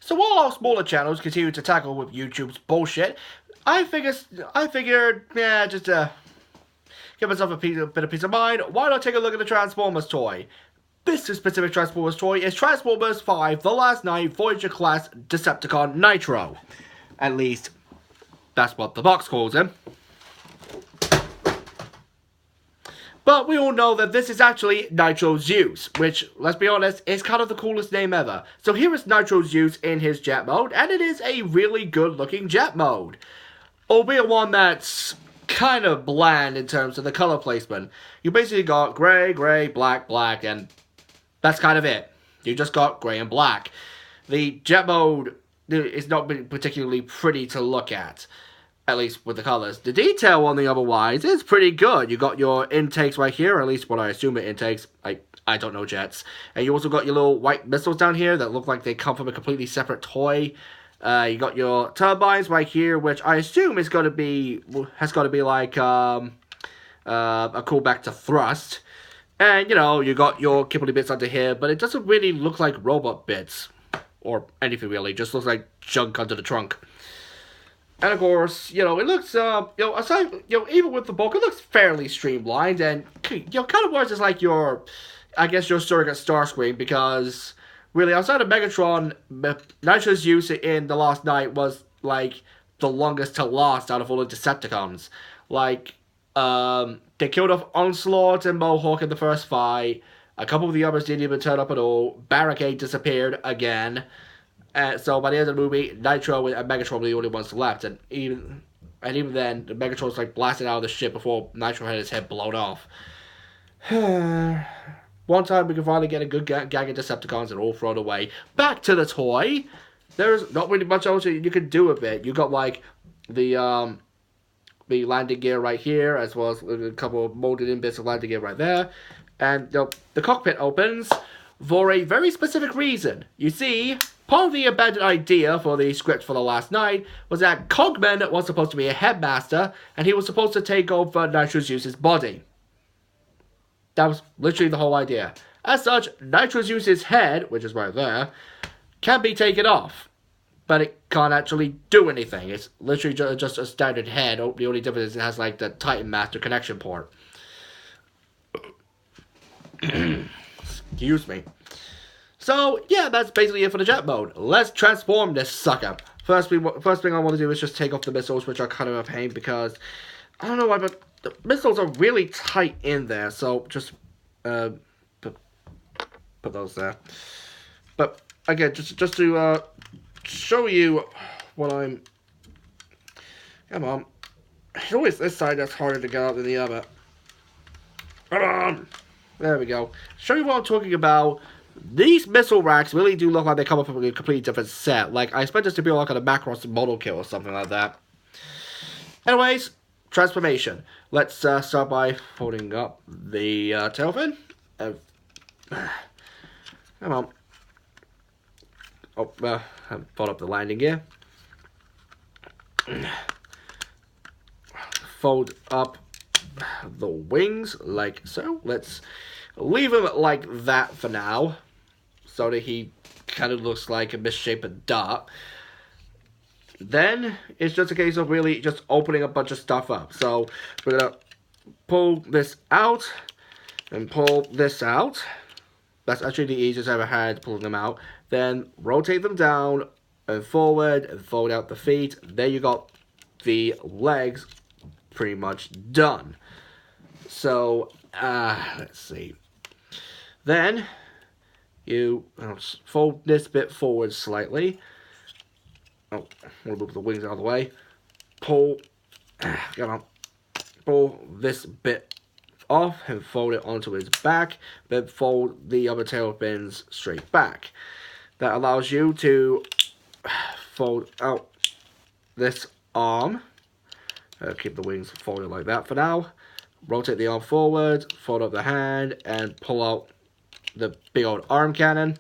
So while our smaller channels continue to tackle with YouTube's bullshit, I figured, yeah, just give myself a bit of peace of mind. Why not take a look at the Transformers toy? This specific Transformers toy is Transformers 5: The Last Night Voyager class Decepticon Nitro. At least, that's what the box calls him. But we all know that this is actually Nitro Zeus, which, let's be honest, is kind of the coolest name ever. So here is Nitro Zeus in his jet mode, and it is a really good looking jet mode. Albeit one that's kind of bland in terms of the color placement. You basically got gray, gray, black, black, and that's kind of it. You just got gray and black. The jet mode is not particularly pretty to look at least with the colors. The detail on the otherwise is pretty good. You got your intakes right here, or at least what I assume it intakes. I don't know jets. And you also got your little white missiles down here that look like they come from a completely separate toy. You got your turbines right here, which I assume has got to be like a callback to thrust. And you know, you got your Kibbley bits under here, but it doesn't really look like robot bits or anything really. It just looks like junk under the trunk. And of course, you know, it looks, aside, even with the bulk, it looks fairly streamlined, and, kind of works as like your, I guess, your surrogate Starscream, because, really, outside of Megatron, Nitro's use in The Last Night was, like, the longest to last out of all the Decepticons. Like, they killed off Onslaught and Mohawk in the first fight. A couple of the others didn't even turn up at all. Barricade disappeared again. So by the end of the movie, Nitro and Megatron were the only ones left, and even then, the Megatron's like blasted out of the ship before Nitro had his head blown off. One time we can finally get a good gang of Decepticons and all thrown away. Back to the toy. There's not really much else you can do with it. You got like the landing gear right here, as well as a couple of molded in bits of landing gear right there, and the cockpit opens for a very specific reason. You see, part of the embedded idea for the script for The Last Night was that Cogman was supposed to be a headmaster, and he was supposed to take over Nitro Zeus's body. That was literally the whole idea. As such, Nitro Zeus's head, which is right there, can be taken off, but it can't actually do anything. It's literally just a standard head. The only difference is it has like the Titan Master connection port. Excuse me. So, yeah, that's basically it for the jet mode. Let's transform this sucker. First thing I want to do is just take off the missiles, which are kind of a pain because, I don't know why, but the missiles are really tight in there. So, just put those there. But, again, just to show you what I'm... Come on. It's always this side that's harder to get out than the other. Come on! There we go. Show you what I'm talking about. These missile racks really do look like they come up from a completely different set. Like, I expect this to be like a Macross model kill or something like that. Anyways, transformation. Let's start by folding up the tail fin. Come on. Oh, fold up the landing gear. Fold up the wings like so. Let's leave him like that for now, so that he kind of looks like a misshapen dot. Then it's just a case of really just opening a bunch of stuff up. So we're gonna pull this out and pull this out. That's actually the easiest I've ever had pulling them out. Then rotate them down and forward and fold out the feet. There you got the legs pretty much done. So let's see. Then you fold this bit forward slightly. Oh, we'll move the wings out of the way. Pull this bit off and fold it onto his back. Then fold the other tail fins straight back. That allows you to fold out this arm. Keep the wings folded like that for now. Rotate the arm forward, fold up the hand, and pull out the big old arm cannon.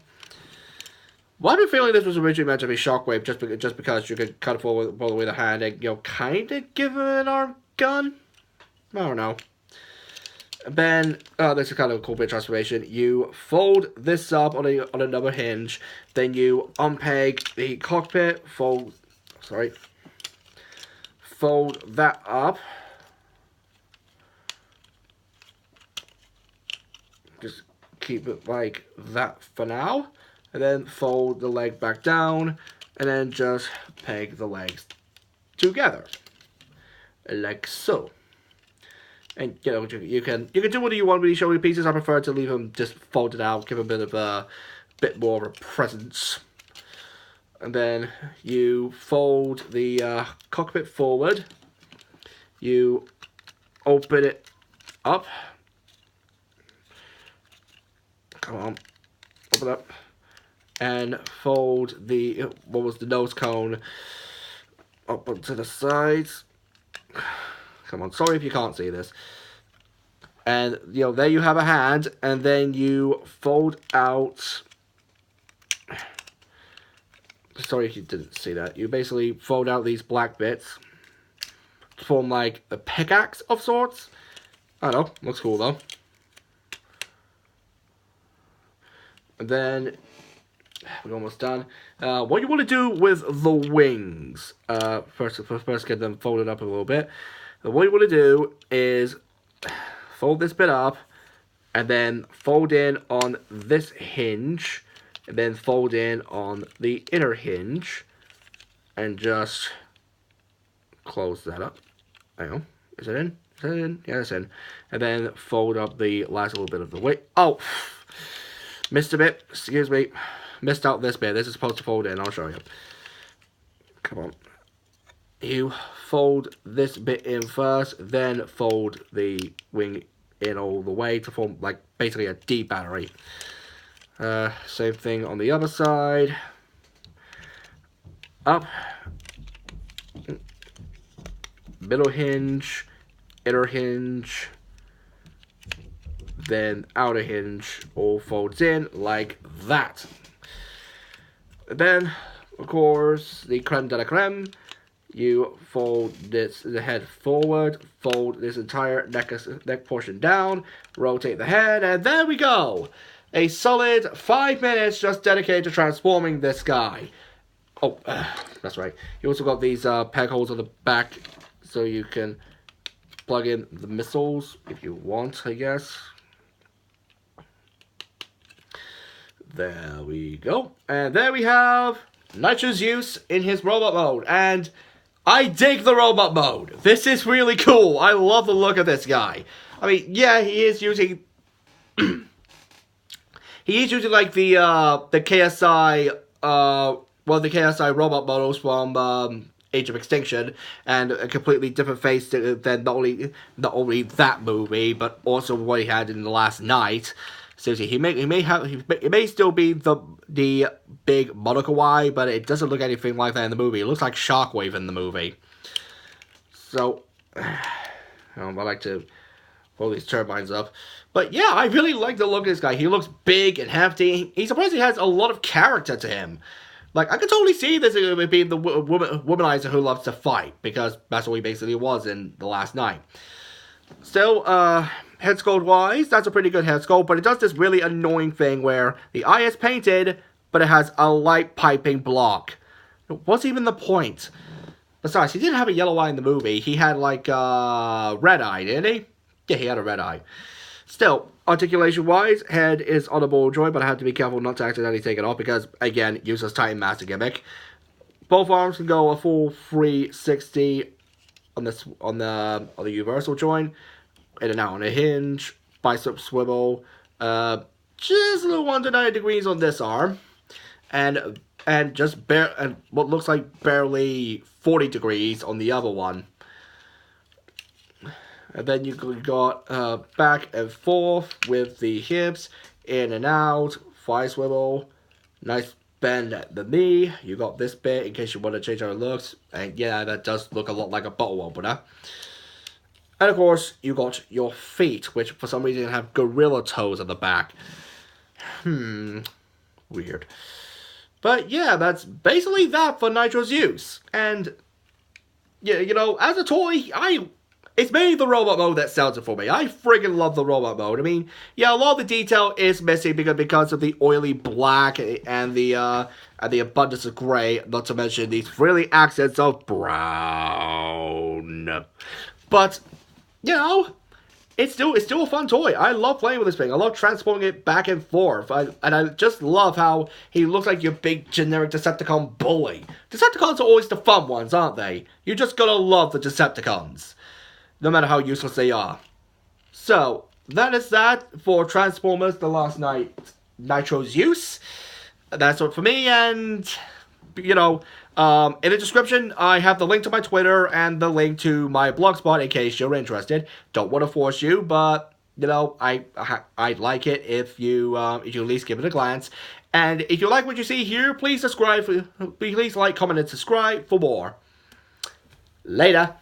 Well, I've been feeling this was originally meant to be Shockwave, just because you could cut it forward with the hand and, kind of give it an arm gun? I don't know. Then, this is kind of a cool bit of transformation. You fold this up on another hinge. Then you unpeg the cockpit. Fold that up. Just keep it like that for now. And then fold the leg back down. And then just peg the legs together. Like so. And you can do what you want with these shoulder pieces. I prefer to leave them just folded out, give them a bit more of a presence. And then you fold the cockpit forward. You open it up. Come on, open up, and fold the nose cone up onto the sides. Come on, sorry if you can't see this. And, there you have a hand, and then you fold out... Sorry if you didn't see that. You basically fold out these black bits to form, like, a pickaxe of sorts. I don't know, looks cool, though. And then, we're almost done. What you want to do with the wings, first get them folded up a little bit. What you want to do is fold this bit up, and then fold in on this hinge, and then fold in on the inner hinge, and just close that up. Hang on, is it in? Is that in? Yeah, it's in. And then fold up the last little bit of the weight. Oh, missed a bit. Excuse me. Missed out this bit. This is supposed to fold in. I'll show you. Come on. You fold this bit in first, then fold the wing in all the way to form, like, basically a D battery. Same thing on the other side. Up. Middle hinge. Inner hinge. Then outer hinge. All folds in like that. Then, of course, the creme de la creme. You fold the head forward, fold this entire neck portion down, rotate the head, and there we go! A solid 5 minutes just dedicated to transforming this guy. Oh, that's right. You also got these peg holes on the back, so you can plug in the missiles if you want, I guess. There we go. And there we have Nitro Zeus in his robot mode, and I dig the robot mode. This is really cool. I love the look of this guy. I mean, yeah, he is using like the KSI one of the KSI robot models from Age of Extinction, and a completely different face than not only that movie, but also what he had in The Last Night. Seriously, he may still be the big monocle eye, but it doesn't look anything like that in the movie. It looks like Shockwave in the movie. So, I like to pull these turbines up. But yeah, I really like the look of this guy. He looks big and hefty. He surprisingly has a lot of character to him. Like, I could totally see this being the womanizer who loves to fight, because that's what he basically was in The Last Night. Still, head sculpt wise, that's a pretty good head sculpt, but it does this really annoying thing where the eye is painted, but it has a light piping block. What's even the point? Besides, he didn't have a yellow eye in the movie. He had, like, red eye, didn't he? Yeah, he had a red eye. Still, articulation-wise, head is on a ball joint, but I have to be careful not to accidentally take it off because, again, useless Titan Master gimmick. Both arms can go a full 360 on the universal joint, in and out on a hinge, bicep swivel, just a little under 90 degrees on this arm, and what looks like barely 40 degrees on the other one. And then you got back and forth with the hips, in and out, thigh swivel, nice bend at the knee. You got this bit in case you want to change how it looks. And yeah, that does look a lot like a bottle opener. And of course, you got your feet, which for some reason have gorilla toes at the back. Weird. But yeah, that's basically that for Nitro Zeus. And yeah, as a toy, it's mainly the robot mode that sells it for me. I friggin' love the robot mode. I mean, yeah, a lot of the detail is missing because of the oily black and the abundance of gray, not to mention these frilly accents of brown. But, you know, it's still a fun toy. I love playing with this thing. I love transporting it back and forth. And I just love how he looks like your big generic Decepticon bully. Decepticons are always the fun ones, aren't they? You just gotta love the Decepticons, no matter how useless they are. So, that is that for Transformers The Last Night Nitro Zeus. That's it for me, and, you know, in the description, I have the link to my Twitter and the link to my blogspot in case you're interested. Don't want to force you, but, you know, I'd like it if you at least give it a glance. And if you like what you see here, please subscribe. Please like, comment, and subscribe for more. Later.